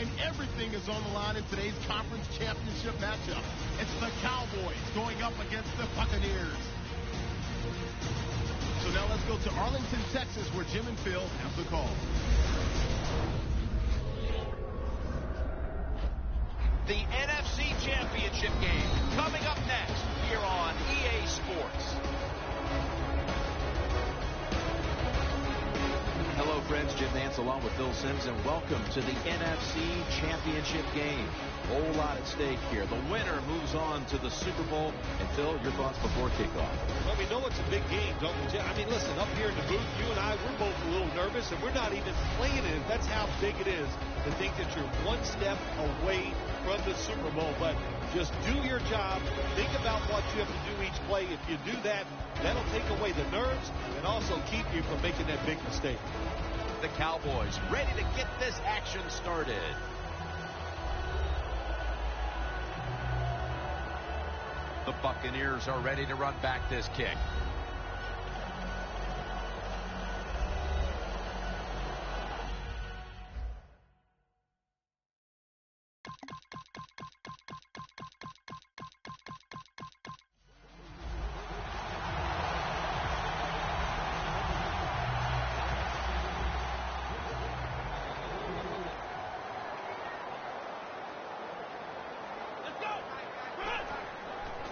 line. Everything is on the line in today's conference championship matchup. It's the Cowboys going up against the Buccaneers. So now let's go to Arlington, Texas, where Jim and Phil have the call. The NFC Championship game coming up next here on EA Sports. Hello, friends. Jim Nance along with Phil Simms, and welcome to the NFC Championship game. Whole lot at stake here. The winner moves on to the Super Bowl. And Phil, your thoughts before kickoff? Well, we know it's a big game, don't we, Jim? I mean, listen, up here in the booth, you and I, we're both a little nervous, and we're not even playing it. That's how big it is to think that you're one step away from the Super Bowl. But just do your job. Think about what you have to do each play. If you do that, that'll take away the nerves and also keep you from making that big mistake. The Cowboys ready to get this action started. The Buccaneers are ready to run back this kick.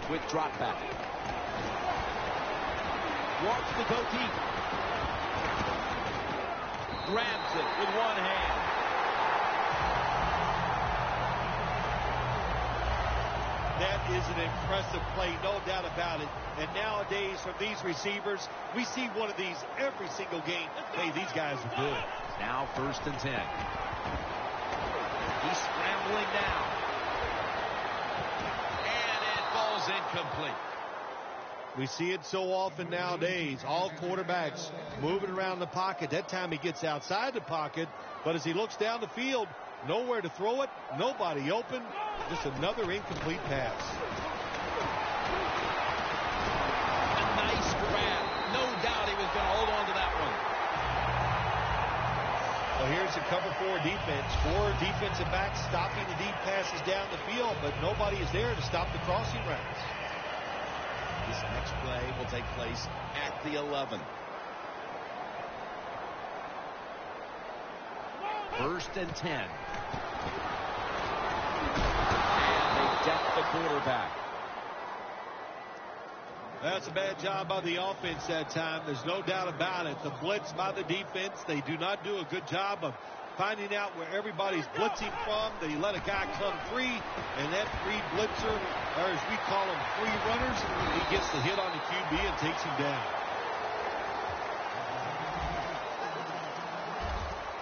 With drop back. Wants to go deep. Grabs it with one hand. That is an impressive play, no doubt about it. And nowadays, from these receivers, we see one of these every single game. Hey, these guys are good. Now 1st and 10. He's scrambling now. Incomplete. We see it so often nowadays. All quarterbacks moving around the pocket. That time he gets outside the pocket, but as he looks down the field, nowhere to throw it, nobody open. Just another incomplete pass. A nice grab. No doubt he was going to hold on to that one. Well, here's the cover 4 defense. 4 defensive backs stopping the deep passes down the field, but nobody is there to stop the crossing routes. This next play will take place at the 11. 1st and 10. And they deck the quarterback. That's a bad job by the offense that time. There's no doubt about it. The blitz by the defense, they do not do a good job of finding out where everybody's blitzing from. They let a guy come free, and that free blitzer, or as we call them, free runners, he gets the hit on the QB and takes him down.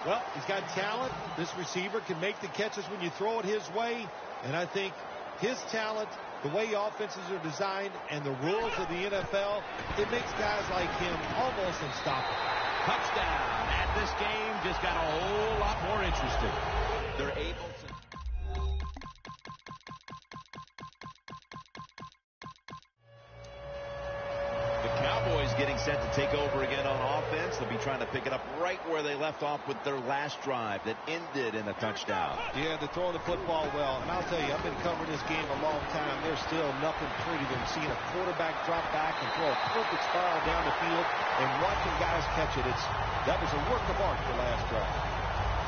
Well, he's got talent. This receiver can make the catches when you throw it his way, and I think his talent, the way offenses are designed, and the rules of the NFL, it makes guys like him almost unstoppable. Touchdown. And this game just got a whole lot more interesting. They're able to... The Cowboys getting set to take over again on offense. They'll be trying to pick it up right where they left off with their last drive that ended in a touchdown. Yeah, they're throwing the football well. And I'll tell you, I've been covering this game a long time. There's still nothing pretty than seeing a quarterback drop back and throw a perfect spiral down the field and watching guys catch it. That was a work of art the last drive.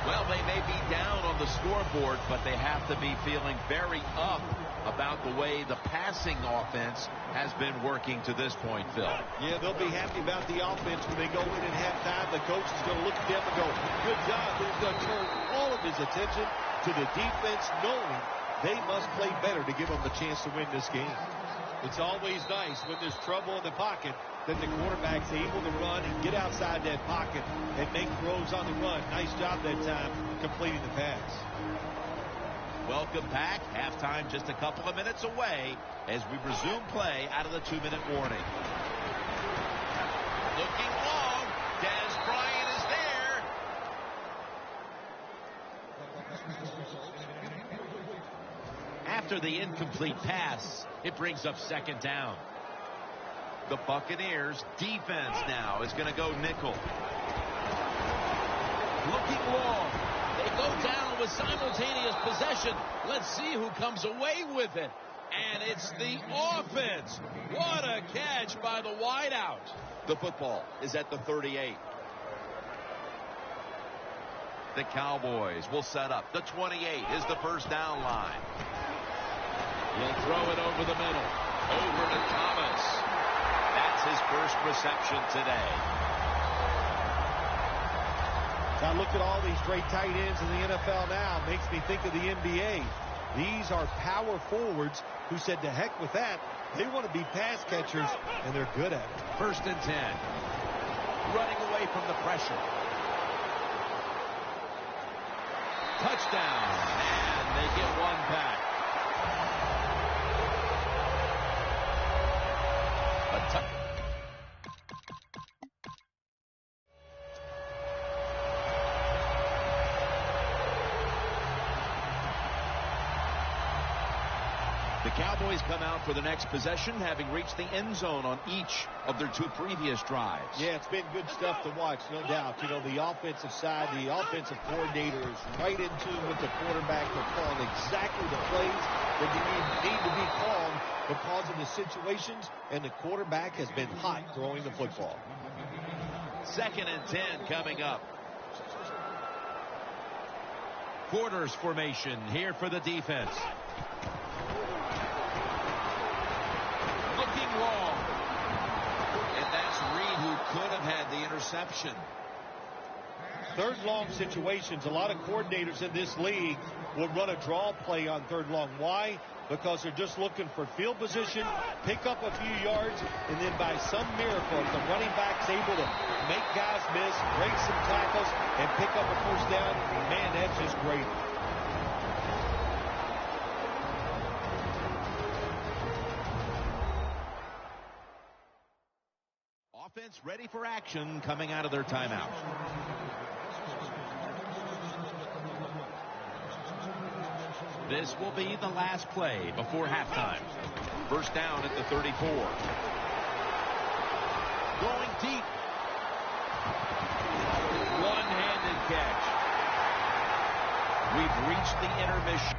Well, they may be down on the scoreboard, but they have to be feeling very up about the way the passing offense has been working to this point, Phil. Yeah, they'll be happy about the offense when they go in at halftime. The coach is going to look at them and go, good job. But he's going to turn all of his attention to the defense, knowing they must play better to give them a chance to win this game. It's always nice when there's trouble in the pocket that the quarterback's able to run and get outside that pocket and make throws on the run. Nice job that time completing the pass. Welcome back. Halftime just a couple of minutes away as we resume play out of the 2-minute warning. Looking long. Des Bryant is there. After the incomplete pass, it brings up 2nd down. The Buccaneers defense now is going to go nickel. Looking long. They go down with simultaneous possession. Let's see who comes away with it. And it's the offense. What a catch by the wideout. The football is at the 38. The Cowboys will set up. The 28 is the first down line. He'll throw it over the middle. Over to Thomas. That's his first reception today. Now look at all these great tight ends in the NFL now. Makes me think of the NBA. These are power forwards who said to heck with that. They want to be pass catchers, and they're good at it. First and 10. Running away from the pressure. Touchdown. And they get one back. The Cowboys come out for the next possession, having reached the end zone on each of their two previous drives. Yeah, it's been good stuff to watch, no doubt. You know, the offensive side, the offensive coordinator is right in tune with the quarterback. They're calling exactly the plays that you need to be called because of the situations, and the quarterback has been hot throwing the football. Second and 10 coming up. Quarters formation here for the defense. Looking long. And that's Reed who could have had the interception. Third long situations, a lot of coordinators in this league will run a draw play on third long. Why? Because they're just looking for field position, pick up a few yards, and then by some miracle, if the running back's able to make guys miss, break some tackles, and pick up a first down, man, that's just great. Offense ready for action coming out of their timeout. This will be the last play before halftime. First down at the 34. Going deep. One-handed catch. We've reached the intermission.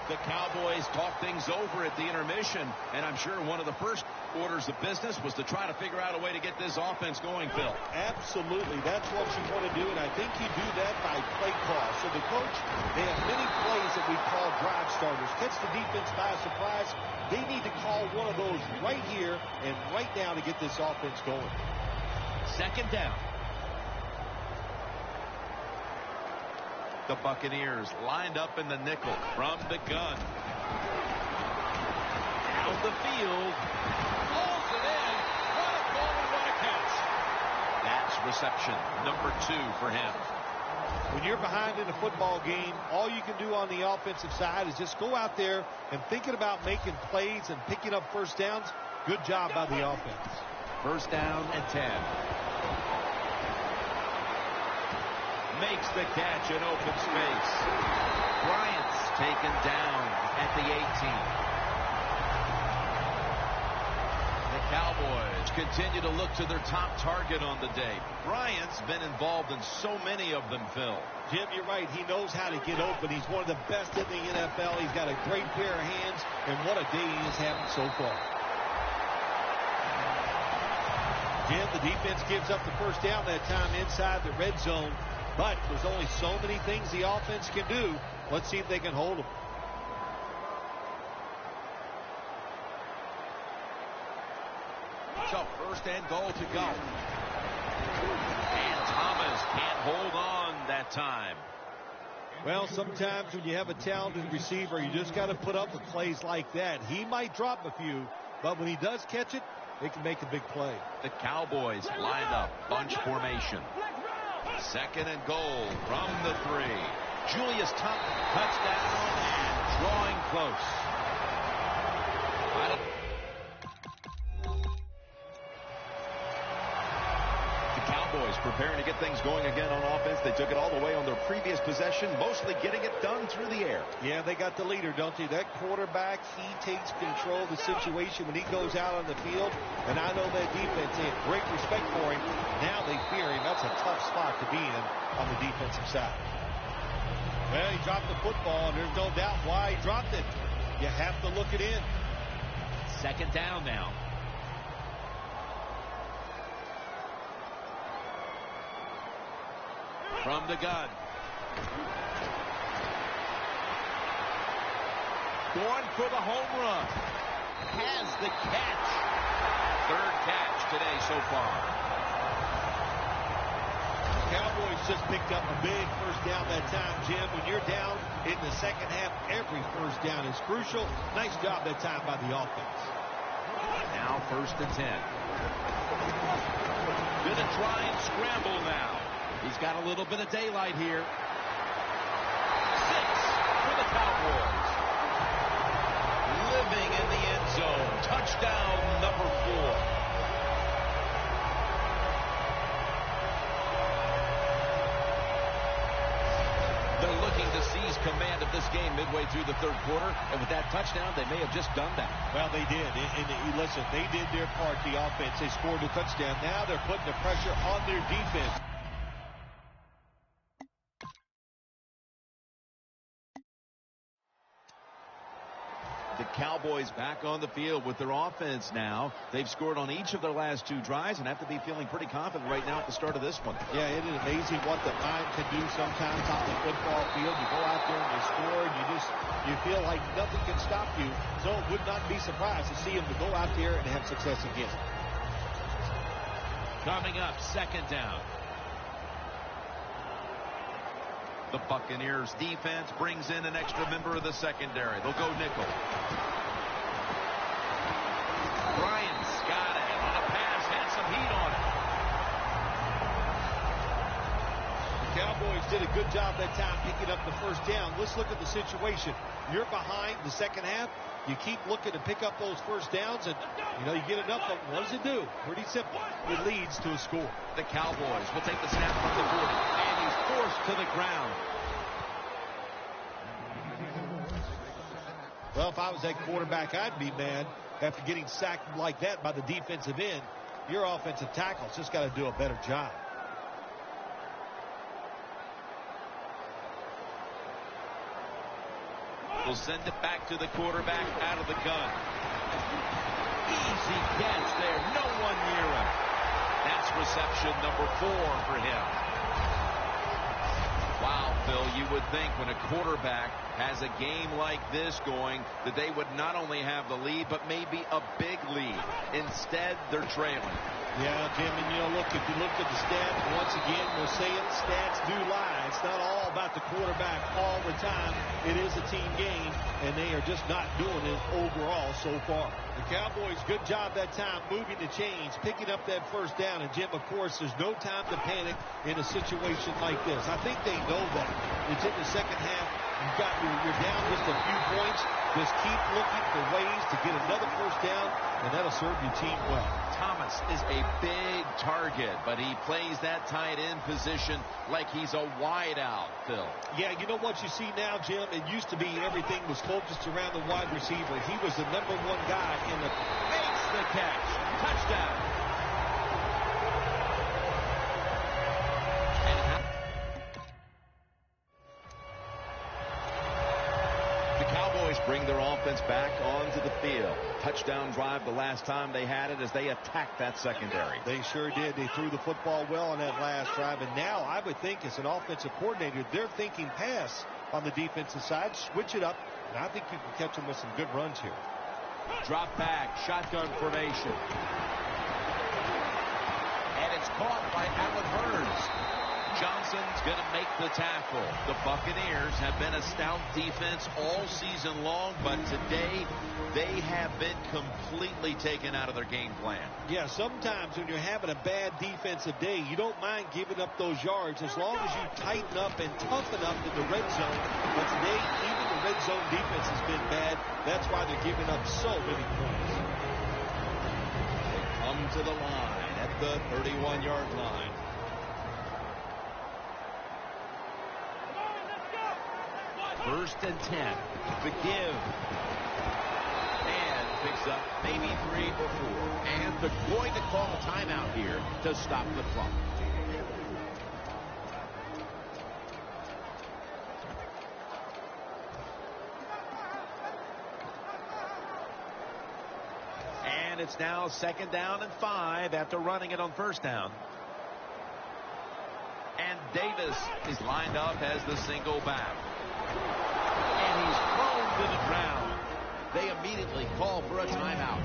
The Cowboys talk things over at the intermission, and I'm sure one of the first orders of business was to try to figure out a way to get this offense going, Phil. Absolutely. That's what you want to do, and I think you do that by play call. So the coach, they have many plays that we call drive starters. Catch the defense by surprise. They need to call one of those right here and right now to get this offense going. Second down. The Buccaneers lined up in the nickel from the gun. Down the field. Pulls it in. What a goal and what a catch. That's reception number 2 for him. When you're behind in a football game, all you can do on the offensive side is just go out there and thinking about making plays and picking up first downs. Good job by the offense. First down and 10. Makes the catch in open space. Bryant's taken down at the 18. The Cowboys continue to look to their top target on the day. Bryant's been involved in so many of them, Phil. Jim, you're right. He knows how to get open. He's one of the best in the NFL. He's got a great pair of hands, and what a day he is having so far. Jim, the defense gives up the first down that time inside the red zone. But there's only so many things the offense can do. Let's see if they can hold them. So first and goal to go. And Thomas can't hold on that time. Well, sometimes when you have a talented receiver, you just got to put up with plays like that. He might drop a few, but when he does catch it, they can make a big play. The Cowboys line up, bunch formation. Second and goal from the 3. Julius Thomas, touchdown, and drawing close. The Cowboys preparing to get things going again on offense. They took it all the way on their previous possession, mostly getting it done through the air. Yeah, they got the leader, don't they? That quarterback, he takes control of the situation when he goes out on the field. And I know that defense, they have great respect for him. Now they fear him. That's a tough spot to be in on the defensive side. Well, he dropped the football, and there's no doubt why he dropped it. You have to look it in. Second down now. From the gun. Going for the home run. Has the catch. Third catch today so far. Cowboys just picked up a big first down that time, Jim. When you're down in the second half, every first down is crucial. Nice job that time by the offense. Now 1st and 10. Gonna try and scramble now. He's got a little bit of daylight here. 6 for the Cowboys. Living in the end zone. Touchdown number 4. They're looking to seize command of this game midway through the third quarter. And with that touchdown, they may have just done that. Well, they did. And listen, they did their part, the offense. They scored a touchdown. Now they're putting the pressure on their defense. The Cowboys back on the field with their offense now. They've scored on each of their last 2 drives and have to be feeling pretty confident right now at the start of this one. Yeah, it is amazing what the mind can do sometimes on the football field. You go out there and you score, and you feel like nothing can stop you. So it would not be surprised to see them to go out there and have success again. Coming up, second down. The Buccaneers defense brings in an extra member of the secondary. They'll go nickel. Bryant's got it on a pass, had some heat on it. The Cowboys did a good job that time picking up the first down. Let's look at the situation. You're behind the second half. You keep looking to pick up those first downs, and you get enough of them. What does it do? Pretty simple. It leads to a score. The Cowboys will take the snap from the 40, and he's forced to the ground. Well, if I was that quarterback, I'd be mad after getting sacked like that by the defensive end. Your offensive tackle's just got to do a better job. We'll send it back to the quarterback out of the gun. Easy catch there. No one near him. That's reception number 4 for him. Wow, Phil, you would think when a quarterback has a game like this going that they would not only have the lead, but maybe a big lead. Instead, they're trailing. Yeah, Jim, and look, if you look at the stats, once again, we'll say it, stats do lie. It's not all about the quarterback all the time. It is a team game, and they are just not doing it overall so far. The Cowboys, good job that time moving the chains, picking up that first down. And, Jim, of course, there's no time to panic in a situation like this. I think they know that. It's in the second half. You're down just a few points. Just keep looking for ways to get another first down, and that'll serve your team well. Thomas is a big target, but he plays that tight end position like he's a wide out, Phil. Yeah, you know what you see now, Jim? It used to be everything was focused around the wide receiver. He was the number 1 guy in the... Makes the catch. Touchdown. Bring their offense back onto the field. Touchdown drive the last time they had it as they attacked that secondary. They sure did. They threw the football well on that last drive. And now I would think as an offensive coordinator, they're thinking pass on the defensive side. Switch it up. And I think you can catch them with some good runs here. Drop back. Shotgun formation. And it's caught by Allen Hurns. Johnson's going to make the tackle. The Buccaneers have been a stout defense all season long, but today they have been completely taken out of their game plan. Yeah, sometimes when you're having a bad defensive day, you don't mind giving up those yards as long as you tighten up and toughen up in the red zone. But today, even the red zone defense has been bad. That's why they're giving up so many points. They come to the line at the 31-yard line. 1st and 10. The give. And picks up maybe 3 or 4. And they're going to call a timeout here to stop the clock. And it's now 2nd down and 5 after running it on 1st down. And Davis is lined up as the single back. And he's thrown to the ground. They immediately call for a timeout.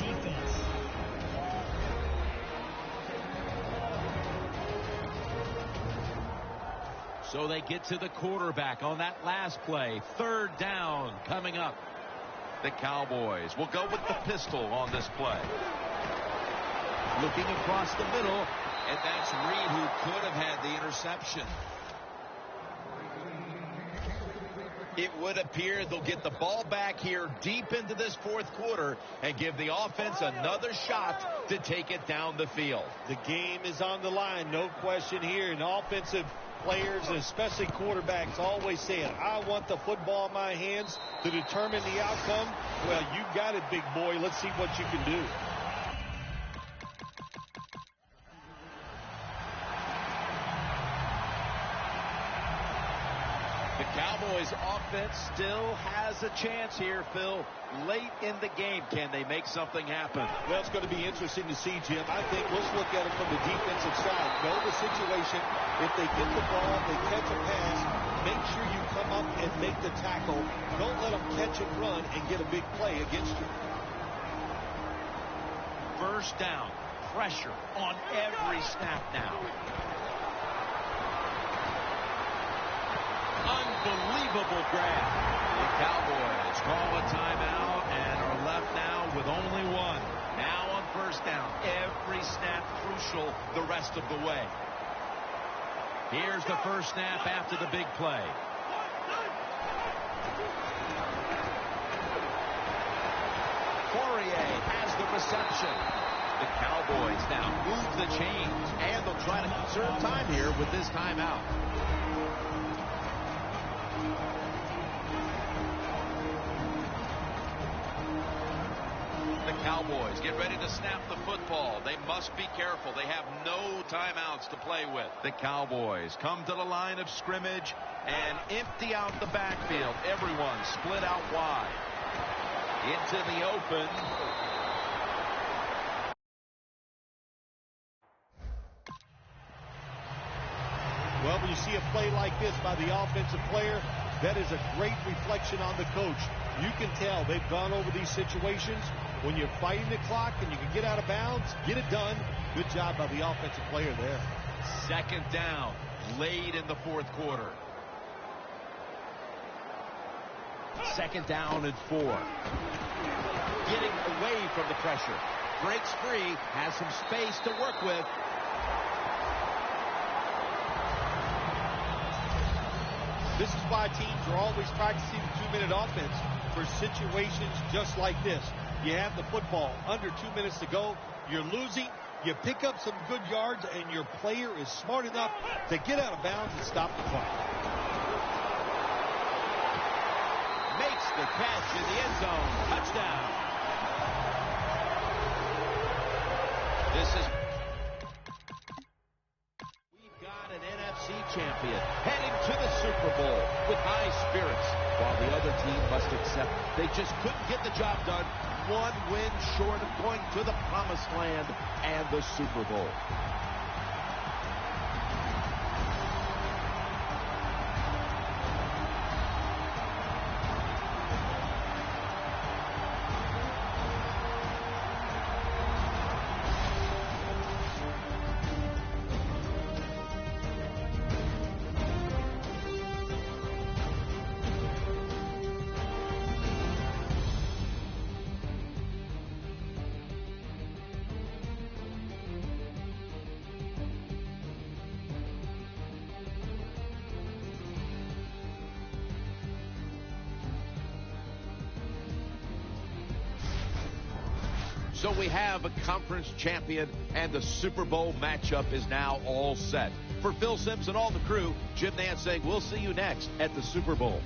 So they get to the quarterback on that last play. 3rd down coming up. The Cowboys will go with the pistol on this play. Looking across the middle, and that's Reed who could have had the interception. It would appear they'll get the ball back here deep into this 4th quarter and give the offense another shot to take it down the field. The game is on the line, no question here. And offensive players, and especially quarterbacks, always saying, I want the football in my hands to determine the outcome. Well, you got it, big boy. Let's see what you can do. The Cowboys offense still has a chance here, Phil. Late in the game, can they make something happen? Well, it's going to be interesting to see, Jim. I think let's look at it from the defensive side. Know the situation. If they get the ball, they catch a pass, make sure you come up and make the tackle. Don't let them catch and run and get a big play against you. 1st down. Pressure on every snap now. Unbelievable grab. The Cowboys call a timeout and are left now with only one. Now on 1st down. Every snap crucial the rest of the way. Here's the 1st snap after the big play. Poirier has the reception. The Cowboys now move the chains, and they'll try to conserve time here with this timeout. The Cowboys get ready to snap the football. They must be careful. They have no timeouts to play with. The Cowboys come to the line of scrimmage and empty out the backfield. Everyone split out wide. Into the open. Well, when you see a play like this by the offensive player, that is a great reflection on the coach. You can tell they've gone over these situations. When you're fighting the clock and you can get out of bounds, get it done. Good job by the offensive player there. 2nd down, late in the 4th quarter. 2nd down and 4. Getting away from the pressure. Breaks free, has some space to work with. This is why teams are always practicing the 2-minute offense for situations just like this. You have the football under 2 minutes to go. You're losing. You pick up some good yards, and your player is smart enough to get out of bounds and stop the clock. Makes the catch in the end zone. Touchdown. This is... We've got an NFC champion heading to the Super Bowl with high spirits, while the other team must accept they just couldn't get the job done. One win short of going to the promised land and the Super Bowl. So we have a conference champion, and the Super Bowl matchup is now all set. For Phil Simms and all the crew, Jim Nance saying we'll see you next at the Super Bowl.